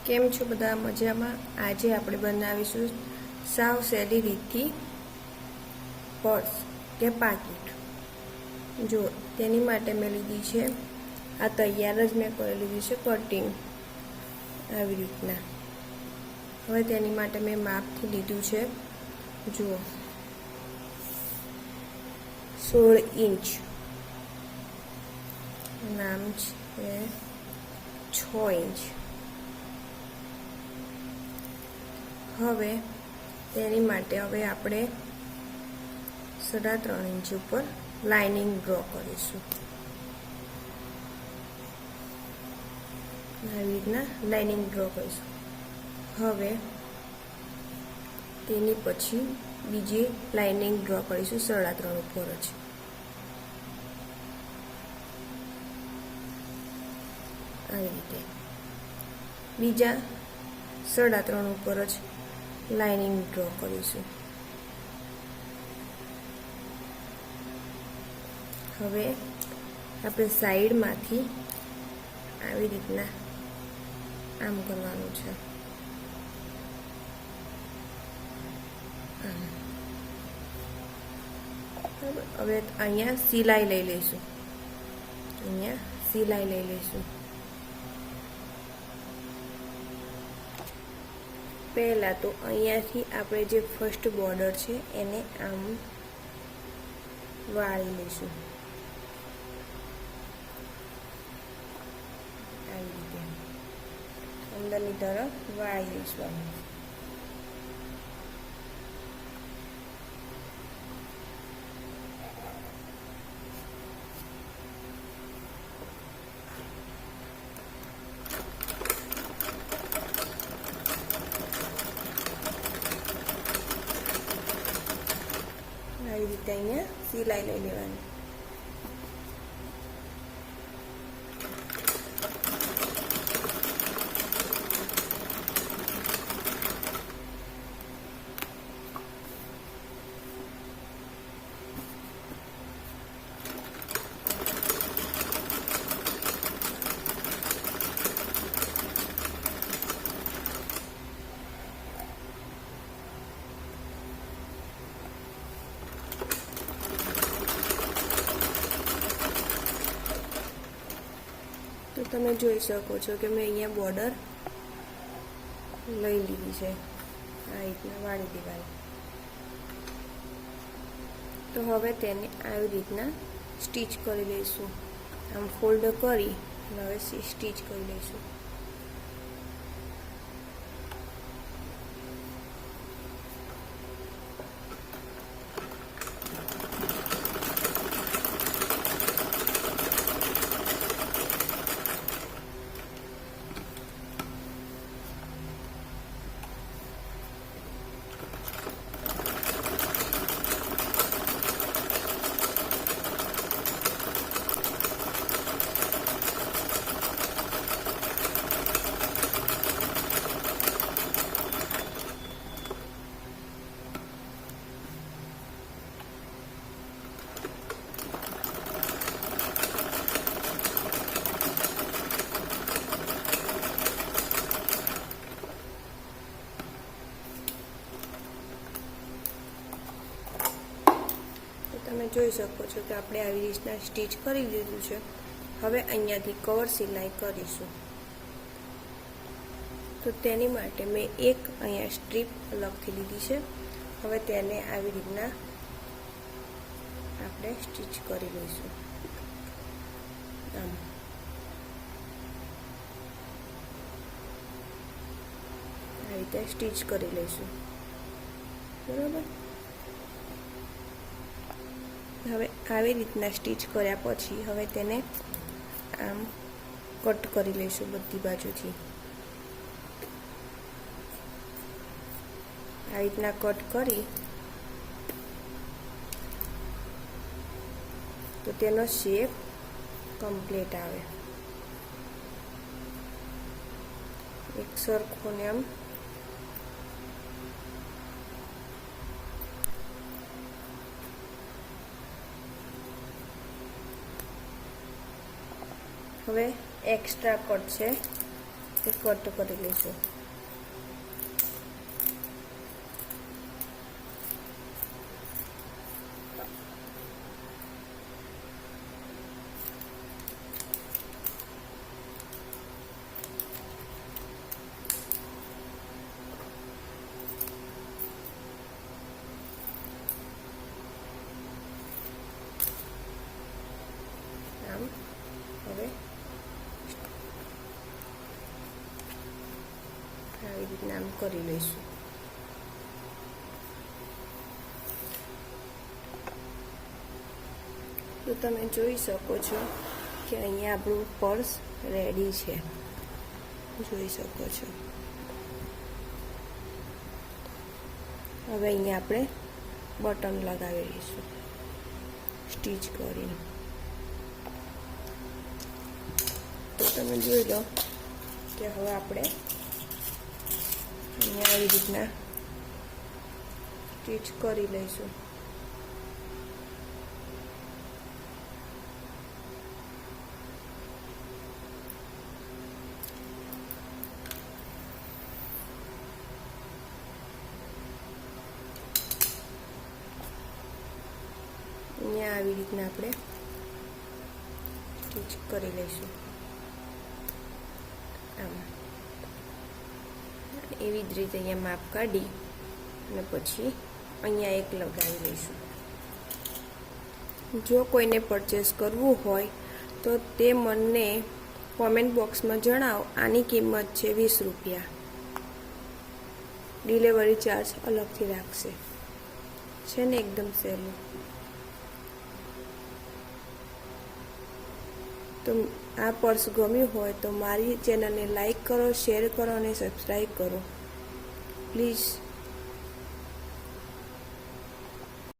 કેમ છો બધા મજામાં? આજે આપણે બનાવીશું સાવ સહેલી રીતથી પર્સ કે પાકીટ। જો તેની માટે મેં લીધી છે આ તૈયાર જ મેં કરી લીધી છે કટિંગ આવી રીતના। હવે તેની માટે મેં માપથી લીધું છે, જુઓ 16 ઇંચ, નામ છે 6 ઇંચ। હવે તેની માટે આપણે 3.5 ઇંચ ઉપર લાઇનિંગ ડ્રો કરીશું। આવી રીતના લાઇનિંગ ડ્રો કરીશું। હવે તેની પછી બીજી લાઇનિંગ ડ્રો કરીશું 3.5 ઉપર જ। આવી રીતે બીજા 3.5 ઉપર જ લાઇનિંગ ડ્રો કરીશું। હવે આપણે સાઈડમાંથી આવી રીતના આમ કરવાનું છે। હવે અહીંયા સિલાઈ લઈ લઈશું, પહેલા તો અહીંયાથી આપણે જે ફર્સ્ટ બોર્ડર છે એને આમ વાળી લઈશું, આવી રીતે અંદરની તરફ વાળી લઈશું। આવી રીતે અહીંયા સિલાઈ લઈ લેવાની। તો તમે જોઈ શકો છો કે મેં અહીંયા બોર્ડર લઈ લીધી છે, આ રીતના વાળી દેવાની। તો હવે તેને આવી રીતના સ્ટીચ કરી લઈશું, આમ ફોલ્ડ કરી હવે સ્ટીચ કરી લઈશું। તમે જોઈ શકો છો કે આપણે આવી રીતના સ્ટીચ કરી લીધું છે। હવે અહીંયાથી કવર સિલાઈ કરીશું, તો તેની માટે મેં એક અહીંયા સ્ટ્રીપ અલગથી લીધી છે। હવે તેને આવી રીતના આપણે સ્ટીચ કરી લઈશું, આમ આ રીતે સ્ટીચ કરી લઈશું, બરાબર। હવે આવી રીતના સ્ટીચ કર્યા પછી હવે તેને આમ કટ કરી લઈશું બધી બાજુથી, આ રીતના કટ કરી તો તેનો શેપ કમ્પ્લીટ આવે, એક સરખો ને આમ હવે એક્સ્ટ્રા કટ છે તે કટ કરી લઈશું. હવે આવી રીતના આમ કરી લઈશું. તો તમે જોઈ શકો છો કે અહીંયા આપણું પર્સ રેડી છે, જોઈ શકો છો. હવે અહીંયા આપણે બટન લગાવી લઈશું સ્ટીચ કરીને. તો તમે જોઈ લો કે હવે આપણે અહીંયા આવી રીતના સ્ટીચ કરી લઈશું. અહીંયા આવી રીતના આપણે સ્ટીચ કરી લઈશું. એવી જ રીતે અહીંયા માપ કાઢી અને પછી અહીંયા એક લગાવી લઈશું. જો કોઈને પરચેસ કરવું હોય તો તે મને કોમેન્ટ બોક્સમાં જણાવો. આની કિંમત છે 20 રૂપિયા. ડિલિવરી ચાર્જ અલગથી રાખશે. છે ને એકદમ સહેલું. તો આ પર્સ ગમ્યું હોય તો મારી ચેનલને લાઈક કરો, શેર કરો અને સબસ્ક્રાઈબ કરો પ્લીઝ.